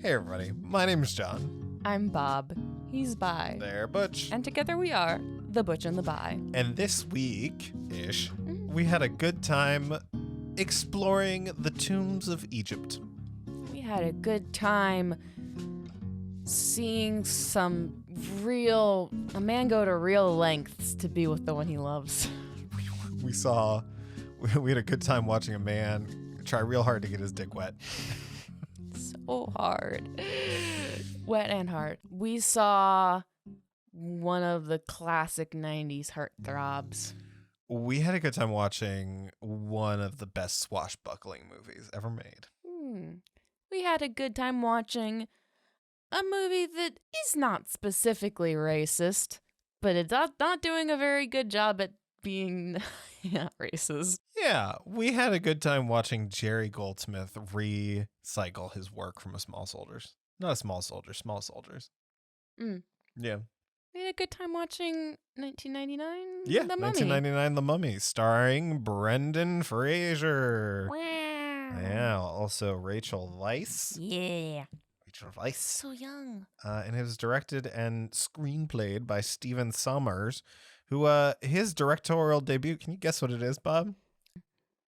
Hey everybody, my name is John. I'm Bob. He's Bi. There, Butch. And together we are the Butch and the Bi. And this week-ish, we had a good time exploring the tombs of Egypt. We had a good time seeing a man go to real lengths to be with the one he loves. We had a good time watching a man try real hard to get his dick wet. So hard. Wet and hard. We saw one of the classic 90s heartthrobs. We had a good time watching one of the best swashbuckling movies ever made. We had a good time watching a movie that is not specifically racist, but it's not doing a very good job at being not racist. Yeah, we had a good time watching Jerry Goldsmith recycle his work from Small Soldiers. Not a Small Soldier, Small Soldiers. Yeah. We had a good time watching 1999. Yeah, The Mummy. 1999 The Mummy, starring Brendan Fraser. Wow. Yeah, also Rachel Weisz. Yeah. Rachel Weisz. So young. And it was directed and screenplayed by Stephen Sommers, who his directorial debut, can you guess what it is, Bob?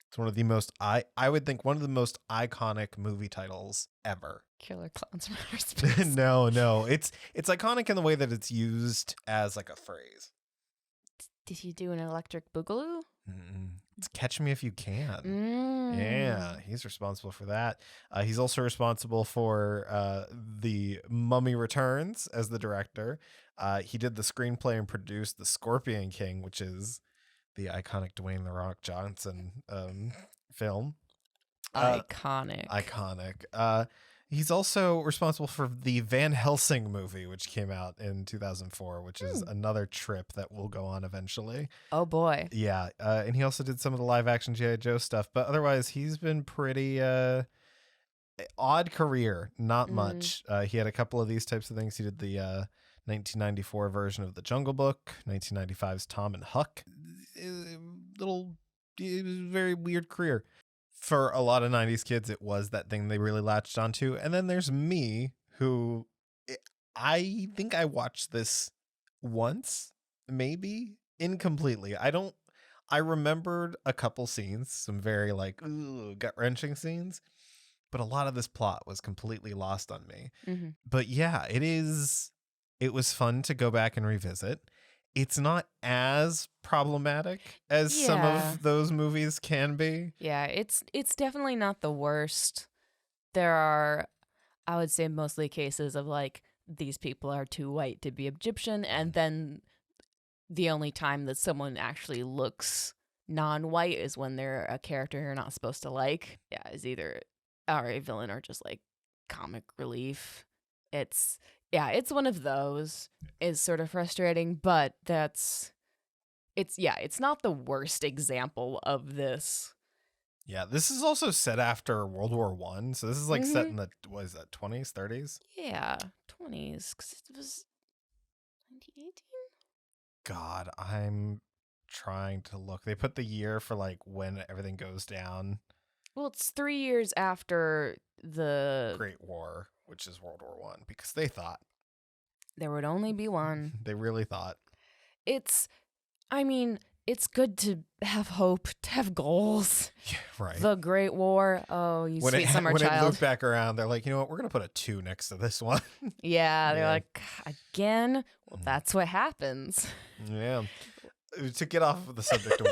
It's one of the most, I would think, one of the most iconic movie titles ever. Killer Clowns from Outer Space. No. It's iconic in the way that it's used as like a phrase. Did he do an Electric Boogaloo? It's Catch Me If You Can. Yeah, he's responsible for that. He's also responsible for The Mummy Returns as the director. He did the screenplay and produced The Scorpion King, which is the iconic Dwayne "The Rock" Johnson film. Iconic. He's also responsible for the Van Helsing movie, which came out in 2004, which is another trip that we'll go on eventually. Oh, boy. Yeah, and he also did some of the live-action G.I. Joe stuff, but otherwise he's been pretty odd career, not much. He had a couple of these types of things. He did the 1994 version of The Jungle Book, 1995's Tom and Huck. It was a very weird career. For a lot of 90s kids, it was that thing they really latched onto. And then there's me, who I think I watched this once, maybe incompletely. I remembered a couple scenes, some very like gut-wrenching scenes, but a lot of this plot was completely lost on me. But yeah, it was fun to go back and revisit. It's not as problematic as some of those movies can be. Yeah, it's definitely not the worst. There are, I would say, mostly cases of like these people are too white to be Egyptian, and then the only time that someone actually looks non-white is when they're a character you're not supposed to like. Yeah, is either a villain or just like comic relief. It's one of those. Is sort of frustrating, but it's not the worst example of this. Yeah, this is also set after World War I, so this is like set in the, what is that, 20s, 30s? Yeah, 20s, because it was 1918? God, I'm trying to look. They put the year for like when everything goes down. Well, it's 3 years after the Great War, which is World War I, because they thought there would only be one. They really thought. It's good to have hope, to have goals. Yeah, right. The Great War. Oh, you sweet summer child. When it looked back around, they're like, you know what? We're going to put a 2 next to this one. Yeah, they're like, again? Well, that's what happens. Yeah. To get off of the subject of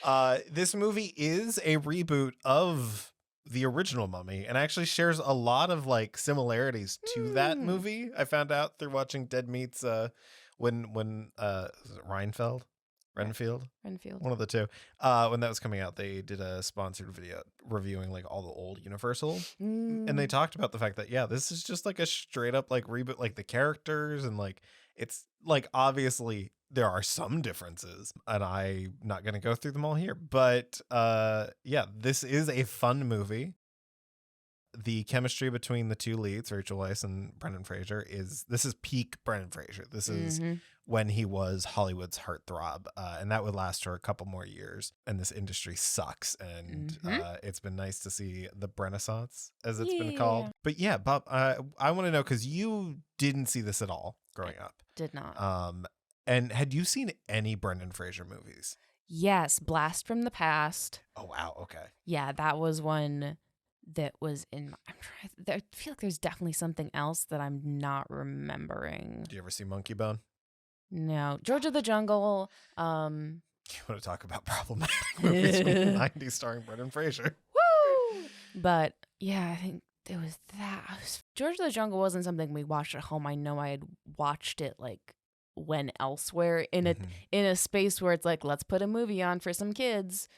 war. This movie is a reboot of the original Mummy and actually shares a lot of like similarities to that movie. I found out through watching Dead Meat's when is it Renfield, one of the two. When that was coming out, they did a sponsored video reviewing like all the old Universal, and they talked about the fact that this is just like a straight up like reboot, like the characters and like it's like obviously there are some differences, and I'm not going to go through them all here. But this is a fun movie. the chemistry between the two leads, Rachel Weisz and Brendan Fraser, this is peak Brendan Fraser. This is when he was Hollywood's heartthrob, and that would last for a couple more years. And this industry sucks, and it's been nice to see the Renaissance, as it's been called. But yeah, Bob, I want to know, because you didn't see this at all growing up. Did not. And had you seen any Brendan Fraser movies? Yes, Blast from the Past. Oh, wow. Okay. Yeah, that was one that was in I feel like there's definitely something else that I'm not remembering. Did you ever see Monkey Bone? No. George of the Jungle. You want to talk about problematic movies from the 90s starring Brendan Fraser? Woo! But yeah, I think it was that. George of the Jungle wasn't something we watched at home. I know I had watched it like when elsewhere in a space where it's like, let's put a movie on for some kids.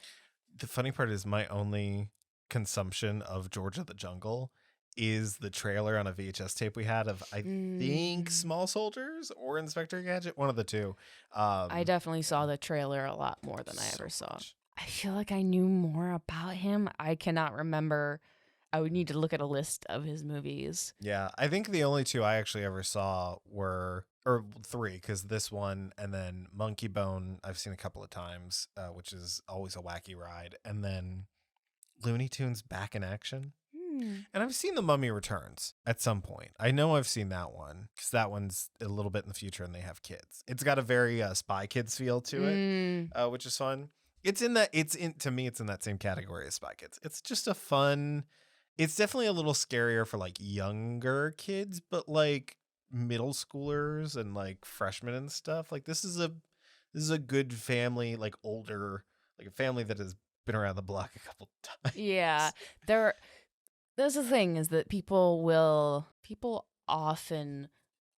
The funny part is my only consumption of George of the Jungle is the trailer on a VHS tape we had of, I think, Small Soldiers or Inspector Gadget, one of the two. I definitely saw the trailer a lot more than I ever saw. I feel like I knew more about him. I cannot remember. I would need to look at a list of his movies. Yeah, I think the only two I actually ever saw were, or three, because this one and then Monkey Bone I've seen a couple of times, which is always a wacky ride, and then Looney Tunes Back in Action. And I've seen The Mummy Returns at some point. I know I've seen that one, because that one's a little bit in the future and they have kids. It's got a very Spy Kids feel to it, which is fun. To me, it's in that same category as Spy Kids. It's just a fun... It's definitely a little scarier for like younger kids, but like middle schoolers and like freshmen and stuff. Like this is a good family, like older, like a family that has been around the block a couple times. Yeah. There's the thing is that people often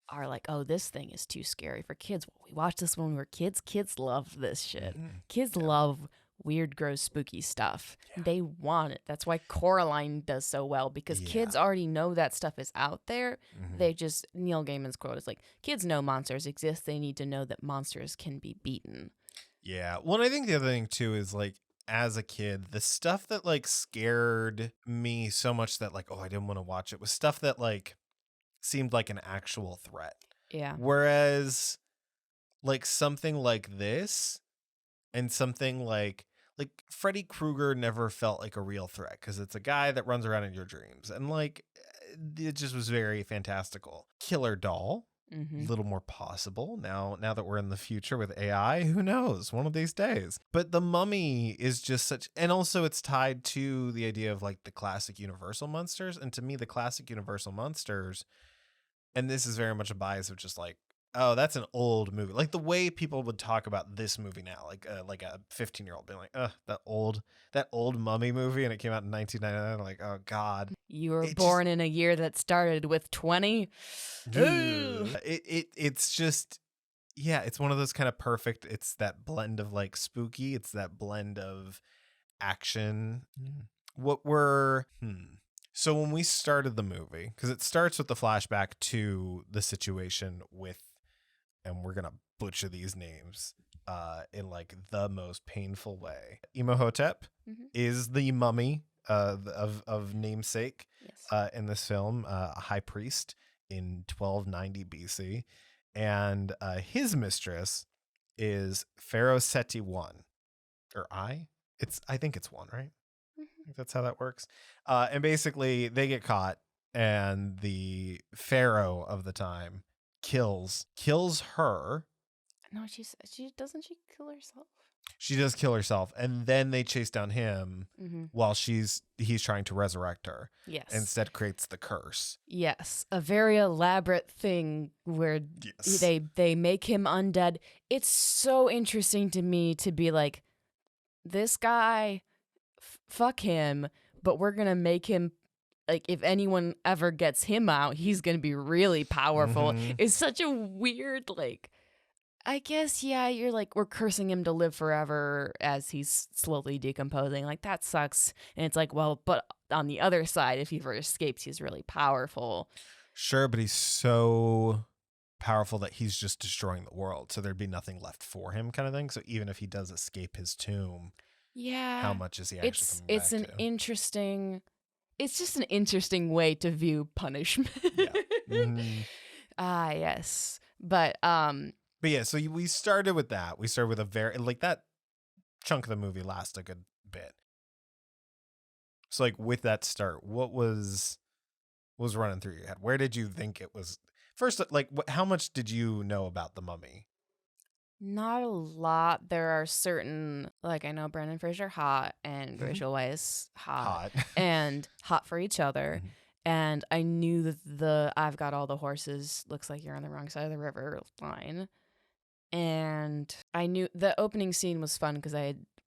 are like, oh, this thing is too scary for kids. Well, we watched this when we were kids. Kids love this shit. Kids love weird, gross, spooky stuff. They want it. That's why Coraline does so well, because kids already know that stuff is out there. They just, Neil Gaiman's quote is like, kids know monsters exist. They need to know that monsters can be beaten. Yeah. Well, I think the other thing too is like, as a kid, the stuff that like scared me so much that like, oh, I didn't want to watch it was stuff that like seemed like an actual threat. Yeah. Whereas like something like this and something like Freddy Krueger never felt like a real threat, because it's a guy that runs around in your dreams, and like it just was very fantastical. Killer Doll, a little more possible now that we're in the future with AI. Who knows, one of these days. But The Mummy is just such, and also it's tied to the idea of like the classic Universal monsters, and to me the classic Universal monsters, and this is very much a bias of just like, oh, that's an old movie. Like the way people would talk about this movie now, like a 15-year-old being like, that old Mummy movie, and it came out in 1999. Like, oh God, you were born in a year that started with 20. It's just, yeah, it's one of those kind of perfect. It's that blend of like spooky. It's that blend of action. So when we started the movie, because it starts with the flashback to the situation with, and we're going to butcher these names in like the most painful way. Imhotep is the mummy of namesake in this film, a high priest in 1290 BC. And his mistress is Pharaoh Seti I. I think it's one, right? I think that's how that works. And basically they get caught, and the pharaoh of the time kills her. No, doesn't she kill herself? She does kill herself, and then they chase down him while he's trying to resurrect her. Yes. Instead creates the curse. Yes. A very elaborate thing where they make him undead. It's so interesting to me to be like, this guy, fuck him, but we're going to make him, like, if anyone ever gets him out, he's going to be really powerful. It's such a weird, like, I guess, yeah, you're like, we're cursing him to live forever as he's slowly decomposing. Like, that sucks. And it's like, well, but on the other side, if he ever escapes, he's really powerful. Sure, but he's so powerful that he's just destroying the world. So there'd be nothing left for him, kind of thing. So even if he does escape his tomb, yeah, how much is he actually coming back to? It's an interesting... it's just an interesting way to view punishment. Yeah. Mm-hmm. Yes. But yeah, so we started with that. We started with a very, like, that chunk of the movie lasts a good bit. So, like, with that start, what was running through your head? Where did you think it was? First, like, how much did you know about the Mummy? not a lot. There are certain, like, I know Brendan Fraser hot and Rachel Weisz hot and hot for each other. And I knew that the I've got all the horses, looks like you're on the wrong side of the river line. And I knew the opening scene was fun because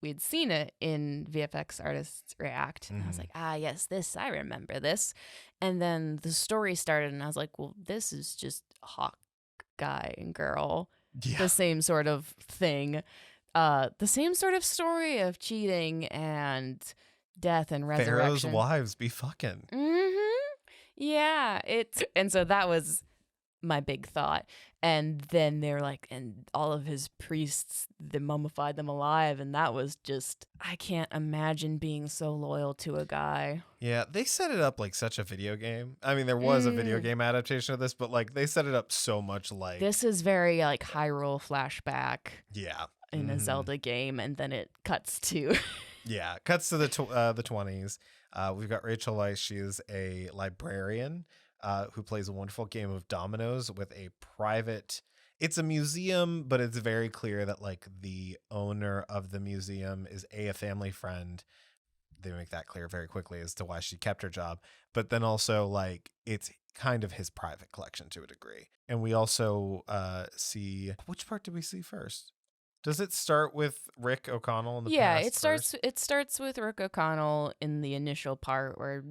we had seen it in VFX Artists React. And I was like, yes, I remember this. And then the story started and I was like, well, this is just hawk guy and girl. Yeah. The same sort of thing. The same sort of story of cheating and death and resurrection. Pharaoh's wives be fucking. Yeah. And so that was my big thought. And then they're like, and all of his priests, they mummified them alive. And that was just, I can't imagine being so loyal to a guy. Yeah, they set it up like such a video game. I mean, there was a video game adaptation of this, but like they set it up so much like. This is very like Hyrule flashback. Yeah. In a Zelda game. And then it cuts to. Yeah, cuts to the 20s. We've got Rachel Weisz. She is a librarian. Who plays a wonderful game of dominoes with a private. It's a museum, but it's very clear that like the owner of the museum is a family friend. They make that clear very quickly as to why she kept her job. But then also like it's kind of his private collection to a degree. And we also see, which part did we see first? Does it start with Rick O'Connell in the past? It starts with Rick O'Connell in the initial part where.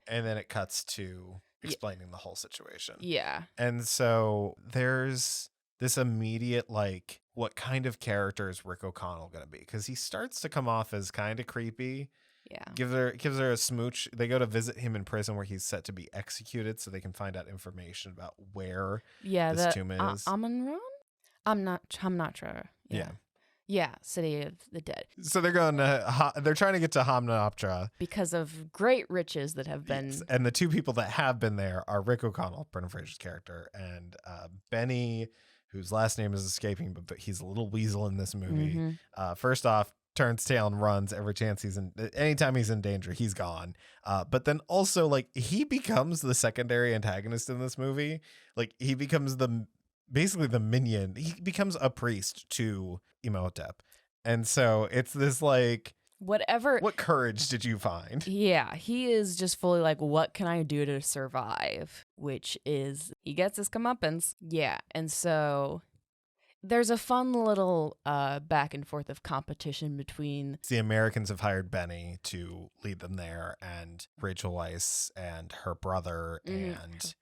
And then it cuts to explaining the whole situation. Yeah. And so there's this immediate, like, what kind of character is Rick O'Connell going to be? Because he starts to come off as kind of creepy. Yeah. Gives her a smooch. They go to visit him in prison where he's set to be executed so they can find out information about where this tomb is. Amun-Ra? I'm not sure. Yeah. Yeah, City of the Dead. So they're going to, they're trying to get to Hamna-Aptra. Because of great riches that have been. Yes. And the two people that have been there are Rick O'Connell, Brendan Fraser's character, and Benny, whose last name is escaping, but he's a little weasel in this movie. First off, turns tail and runs every chance anytime he's in danger, he's gone. But then also, like, he becomes the secondary antagonist in this movie. Like, he becomes basically the minion. He becomes a priest to Imhotep. And so it's this like, what courage did you find? Yeah, he is just fully like, what can I do to survive? Which is, he gets his comeuppance. Yeah, and so there's a fun little back and forth of competition between. The Americans have hired Benny to lead them there, and Rachel Weisz and her brother and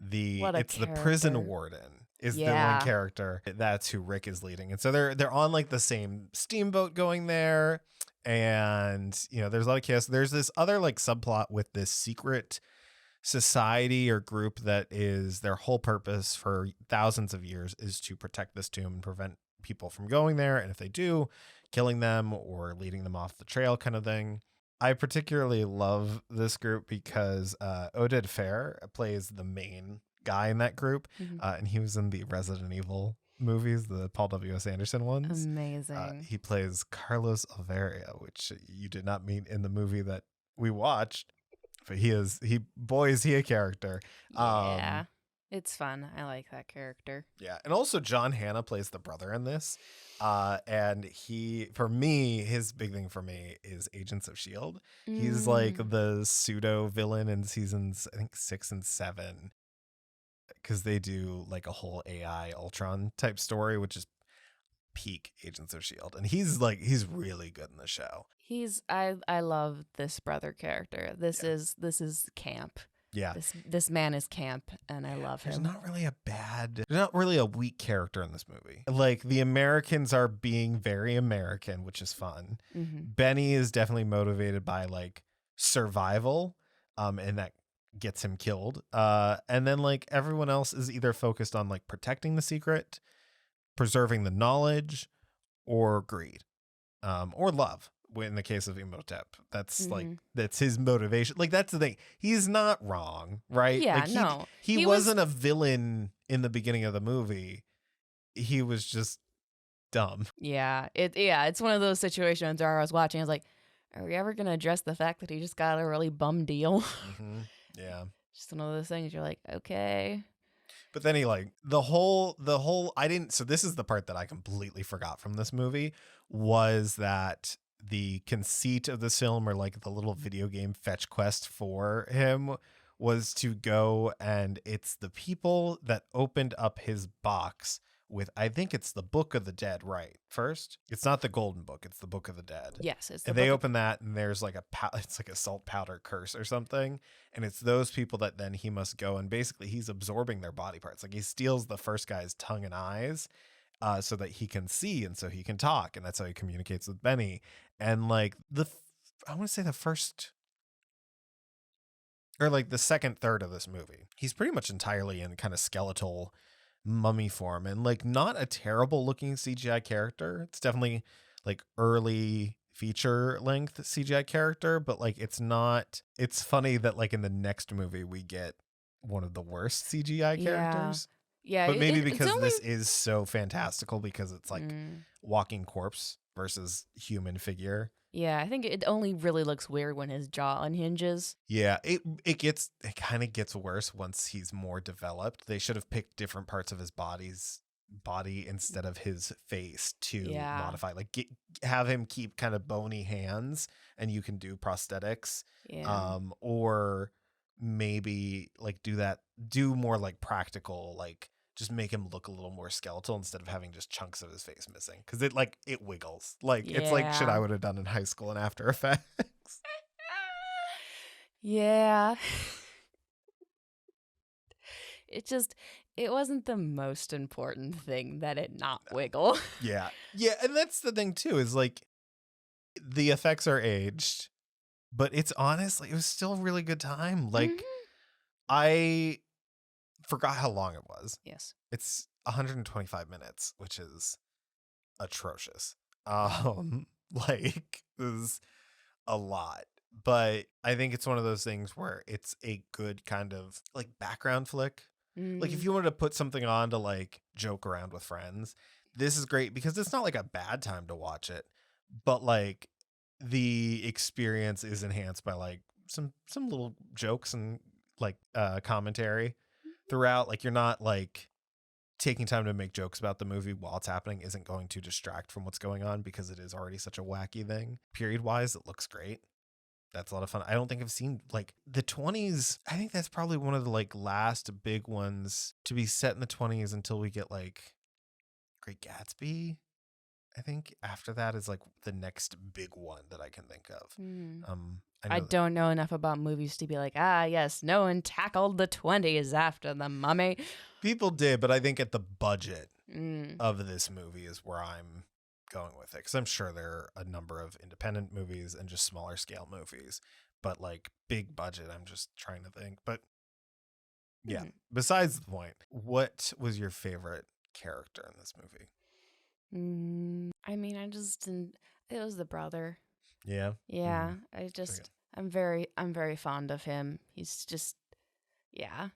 the prison warden is the one character. That's who Rick is leading. And so they're on like the same steamboat going there. And, you know, there's a lot of chaos. There's this other like subplot with this secret society or group that is their whole purpose for thousands of years is to protect this tomb and prevent people from going there. And if they do, killing them or leading them off the trail kind of thing. I particularly love this group because Oded Fehr plays the main guy in that group. And he was in the Resident Evil movies, the Paul W.S. Anderson ones. Amazing. He plays Carlos Alvaria, which you did not meet in the movie that we watched. But he is a character. Yeah. It's fun. I like that character. Yeah. And also John Hannah plays the brother in this. And for me, his big thing for me is Agents of S.H.I.E.L.D. He's like the pseudo villain in seasons, I think 6 and 7. Because they do like a whole AI Ultron type story, which is peak Agents of S.H.I.E.L.D. And he's really good in the show. I love this brother character. This is camp. Yeah. This man is camp, and I love him. There's not really a weak character in this movie. Like, the Americans are being very American, which is fun. Benny is definitely motivated by like survival, and that gets him killed. And then like everyone else is either focused on like protecting the secret, preserving the knowledge, or greed, or love, in the case of Imhotep. That's like, Mhm. that's his motivation. Like, that's the thing. He's not wrong, right? Yeah, Like, no. he He was wasn't a villain in the beginning of the movie. He was just dumb. it's one of those situations where I was watching, I was like, are we ever gonna address the fact that he just got a really bum deal? Yeah. Just one of those things you're like, okay. But then he like the whole I didn't, so this is the part that I completely forgot from this movie, was that the conceit of this film, or like the little video game fetch quest for him, was to go, and it's the people that opened up his box with, I think it's the Book of the Dead, right? First, it's not the Golden Book, it's the Book of the Dead. Yes, it's the And they book open that, and there's like it's like a salt powder curse or something, and it's those people that then he must go, and basically he's absorbing their body parts. Like, he steals the first guy's tongue and eyes, so that he can see and so he can talk, and that's how he communicates with Benny. And like I want to say the first, or like the second third of this movie, he's pretty much entirely in kind of skeletal mummy form, and like not a terrible looking CGI character. It's definitely like early feature length CGI character, but like it's not, it's funny that like in the next movie we get one of the worst CGI characters. Yeah, But maybe it's because only... this is so fantastical, because it's like Mm. walking corpse versus human figure. Yeah, I think it only really looks weird when his jaw unhinges. Yeah, it kind of gets worse once he's more developed. They should have picked different parts of his body instead of his face to Yeah. modify. Like, have him keep kind of bony hands, and you can do prosthetics. Yeah. Or maybe like do more like practical, like just make him look a little more skeletal instead of having just chunks of his face missing, because it wiggles. Like, it's like shit I would have done in high school in After Effects. Yeah. It wasn't the most important thing that it not wiggle. Yeah, and that's the thing too, is like the effects are aged, but it's honestly, it was still a really good time. Like, Mhm. I forgot how long it was. Yes. It's 125 minutes, which is atrocious. Like, is a lot. But I think it's one of those things where it's a good kind of like background flick. Like, if Mhm. you wanted to put something on to like joke around with friends, this is great, because it's not like a bad time to watch it, but like the experience is enhanced by like some little jokes and like commentary throughout. Like, you're not like taking time to make jokes about the movie while it's happening isn't going to distract from what's going on, because it is already such a wacky thing. Period wise, it looks great. That's a lot of fun. I don't think I've seen like the 20s. I think that's probably one of the like last big ones to be set in the 20s until we get like Great Gatsby. I think after that is like the next big one that I can think of. Mm. I I don't know enough about movies to be like, yes, no one tackled the 20s after The Mummy. people did, but I think at the budget Mm. of this movie is where I'm going with it, because I'm sure there are a number of independent movies and just smaller scale movies, but like big budget, I'm just trying to think. But yeah, besides the point, what was your favorite character in this movie? I mean, I just didn't. It was the brother. Yeah. Yeah, I'm very fond of him. He's just, yeah.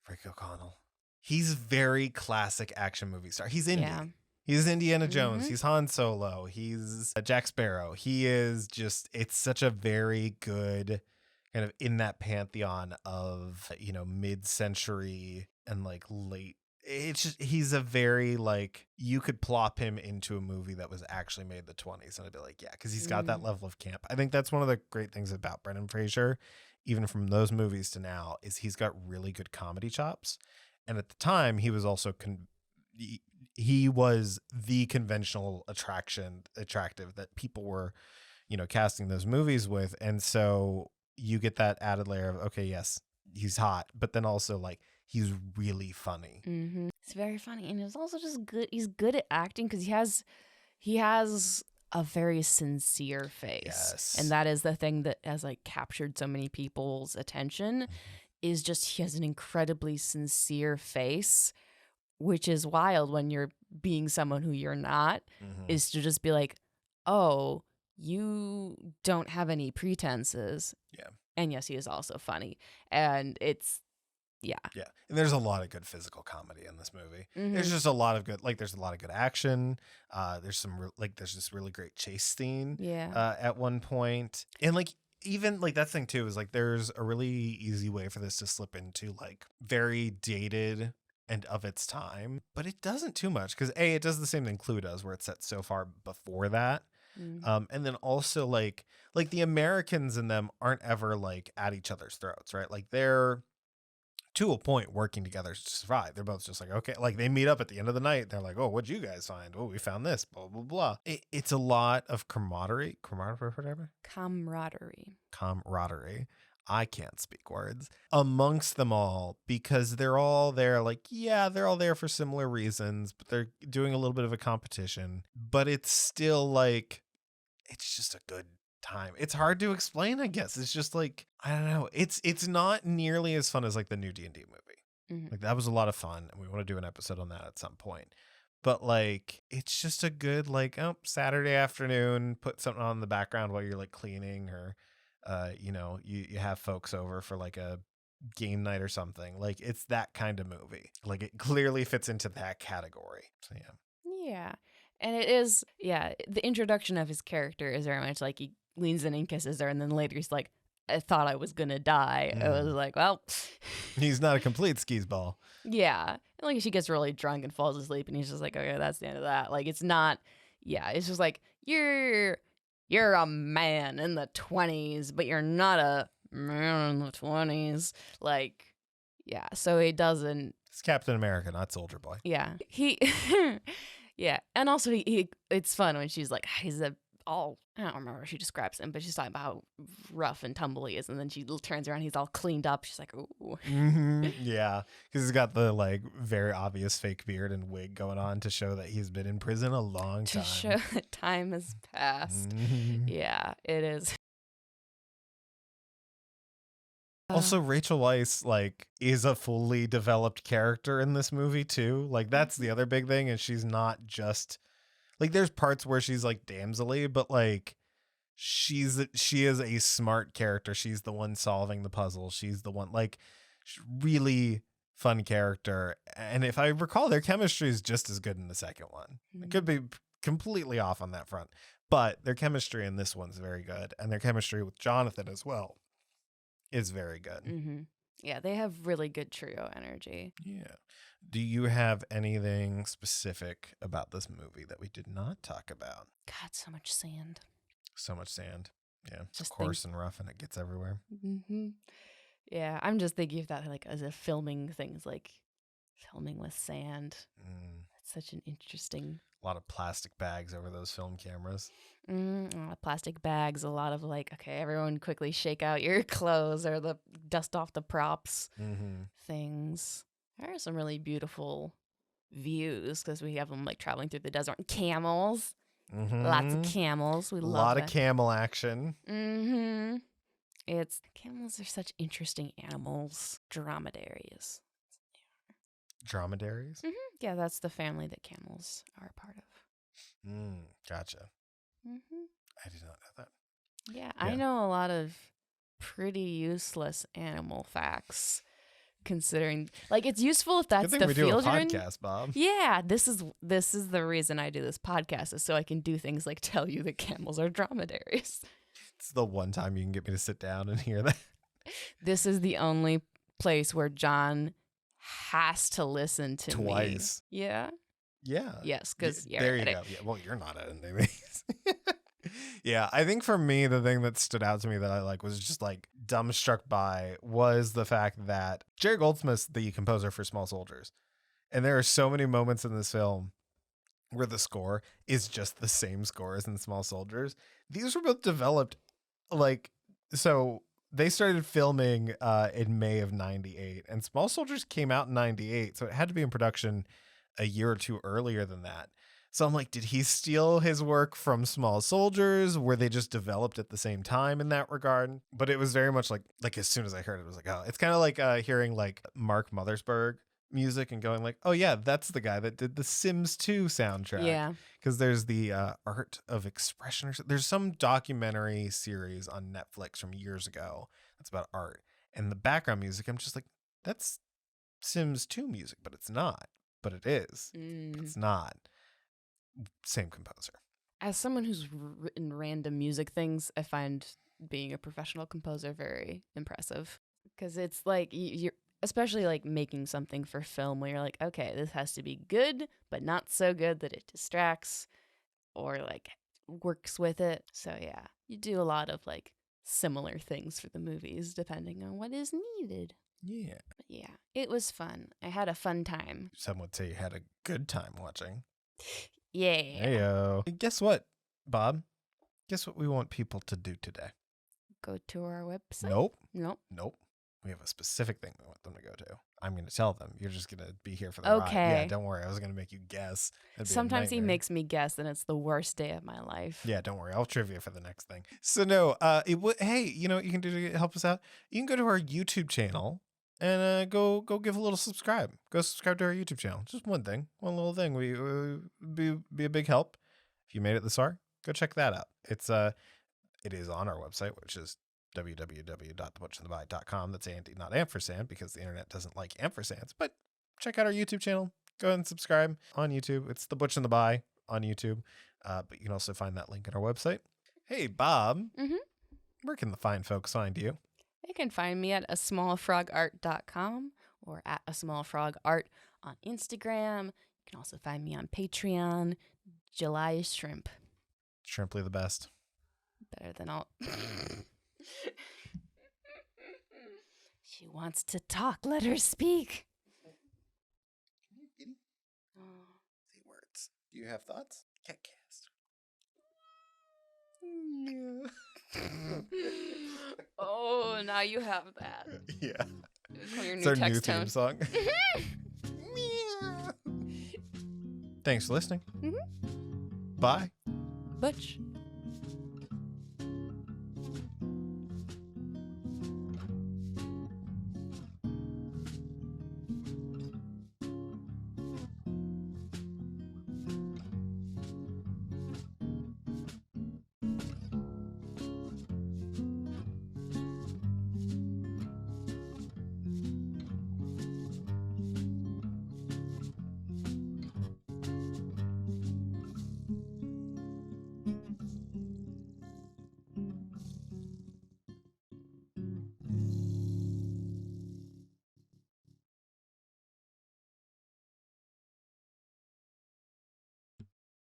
Rick O'Connell. He's very classic action movie star. He's Indy. Yeah. He's Indiana Jones. Mhm. He's Han Solo. He's Jack Sparrow. He is just, it's such a very good kind of in that pantheon of, mid-century and like late. It's just, he's a very like, you could plop him into a movie that was actually made in the 20s and I'd be like, yeah, because he's got that level of camp. I think that's one of the great things about Brendan Fraser, even from those movies to now, is he's got really good comedy chops. And at the time, he was also he was the conventional attractive that people were, casting those movies with. And so you get that added layer of, okay, yes, he's hot, but then also like he's really funny. It's very funny, and he's also just good. He's good at acting because he has a very sincere face, Yes. and that is the thing that has like captured so many people's attention. Is just he has an incredibly sincere face, which is wild when you're being someone who you're not. Is to just be like, oh, you don't have any pretenses. Yeah. And yes, he is also funny. And it's, yeah. Yeah. And there's a lot of good physical comedy in this movie. Mhm. There's just a lot of good, like, there's a lot of good action. There's some, there's this really great chase scene Yeah. at one point. And, like, even, like, that thing, too, is, like, there's a really easy way for this to slip into, like, very dated and of its time. But it doesn't too much because, A, it does the same thing Clue does, where it's set so far before that. And then also, like the Americans in them aren't ever, like, at each other's throats, right? Like, they're to a point working together to survive. They're both just like, okay, like they meet up at the end of the night. They're like, oh, what'd you guys find? Oh, we found this, blah, blah, blah. It's a lot of camaraderie, whatever. Camaraderie. I can't speak words amongst them all because they're all there. Like, yeah, they're all there for similar reasons, but they're doing a little bit of a competition, but it's still like, it's just a good time. It's hard to explain, I guess. It's just like, I don't know. It's not nearly as fun as like the new D&D movie. Like that was a lot of fun and we want to do an episode on that at some point. But like, it's just a good, like, oh, Saturday afternoon, put something on in the background while you're like cleaning or, you know, you have folks over for like a game night or something. Like it's that kind of movie. Like it clearly fits into that category. So yeah. Yeah. And it is, yeah, the introduction of his character is very much like he leans in and kisses her, and then later he's like, I thought I was gonna die. I was like, well. He's not a complete skis ball. Yeah. And like she gets really drunk and falls asleep, and he's just like, okay, that's the end of that. Like it's not, yeah, it's just like, you're a man in the 20s, but you're not a man in the 20s. Like, yeah, so he doesn't. It's Captain America, not Soldier Boy. Yeah. Yeah, and also he it's fun when she's like, he's I don't remember how she describes him, but she's talking about how rough and tumble he is, and then she turns around, he's all cleaned up. She's like, ooh. Yeah, because he's got the like very obvious fake beard and wig going on to show that he's been in prison a long time. To show that time has passed. Yeah, it is. Also, Rachel Weisz, like, is a fully developed character in this movie, too. Like, that's the other big thing, is she's not just... Like, there's parts where she's, like, damselly, but, like, she is a smart character. She's the one solving the puzzle. She's the one, like, really fun character. And if I recall, their chemistry is just as good in the second one. It could be completely off on that front. But their chemistry in this one's very good. And their chemistry with Jonathan as well is very good. Yeah, they have really good trio energy. Yeah. Do you have anything specific about this movie that we did not talk about? God, so much sand. So much sand. Yeah, just coarse and rough, and it gets everywhere. Yeah, I'm just thinking of that like as a filming things, like filming with sand. That's such an interesting. A lot of plastic bags over those film cameras. A lot of plastic bags, a lot of like, okay, everyone quickly shake out your clothes or the dust off the props things. There are some really beautiful views because we have them like traveling through the desert. Camels. Lots of camels. We love a lot of camel action. Camels are such interesting animals. Dromedaries. Dromedaries? Yeah, that's the family that camels are a part of. Gotcha. I did not know that. Yeah, I know a lot of pretty useless animal facts, considering like it's useful if that's the field you're in. Good thing we do a podcast, Bob. Yeah, this is the reason I do this podcast, is so I can do things like tell you that camels are dromedaries. It's the one time you can get me to sit down and hear that. This is the only place where John has to listen to me. Twice. Yeah. Yeah. Yes, because there you go. Yeah, well, you're not editing these. Yeah, I think for me, the thing that stood out to me that I like was just like dumbstruck by was the fact that Jerry Goldsmith's the composer for Small Soldiers. And there are so many moments in this film where the score is just the same score as in Small Soldiers. These were both developed like, so they started filming in May of 98 and Small Soldiers came out in 98. So it had to be in production a year or two earlier than that. So I'm like, did he steal his work from Small Soldiers? Were they just developed at the same time in that regard? But it was very much like as soon as I heard it, I was like, oh, it's kind of like hearing like Mark Mothersbaugh music and going like, oh yeah, that's the guy that did the Sims 2 soundtrack. Yeah. Because there's the Art of Expression, or there's some documentary series on Netflix from years ago that's about art. And the background music, I'm just like, that's Sims 2 music, but it's not. But it is. But it's not. Same composer. As someone who's written random music things, I find being a professional composer very impressive. Because it's like, you're especially like making something for film where you're like, okay, this has to be good, but not so good that it distracts or like works with it. So yeah, you do a lot of like similar things for the movies depending on what is needed. Yeah. But yeah, it was fun. I had a fun time. Some would say you had a good time watching. Yeah. Heyo. Guess what, Bob? Guess what we want people to do today? Go to our website? Nope. We have a specific thing we want them to go to. I'm going to tell them. You're just going to be here for the ride. Yeah, don't worry. I was going to make you guess. Sometimes he makes me guess, and it's the worst day of my life. Yeah, don't worry. I'll trivia for the next thing. So no, hey, you know what you can do to help us out? You can go to our YouTube channel and go give a little subscribe. Go subscribe to our YouTube channel. Just one little thing. We be a big help. If you made it this far, go check that out. It is on our website, which is www.thebutchandtheby.com. That's Andy, not ampersand, because the internet doesn't like ampersands. But check out our YouTube channel. Go ahead and subscribe on YouTube. It's The Butch and the Bi on YouTube. But you can also find that link on our website. Hey, Bob. Where can the fine folks find you? They can find me at asmallfrogart.com or at asmallfrogart on Instagram. You can also find me on Patreon. July Shrimp. Shrimply the best. Better than all. She wants to talk. Let her speak. Say words. Do you have thoughts? Catcast. Oh, now you have that. Yeah. It's our new theme song. Thanks for listening. Bye. Butch.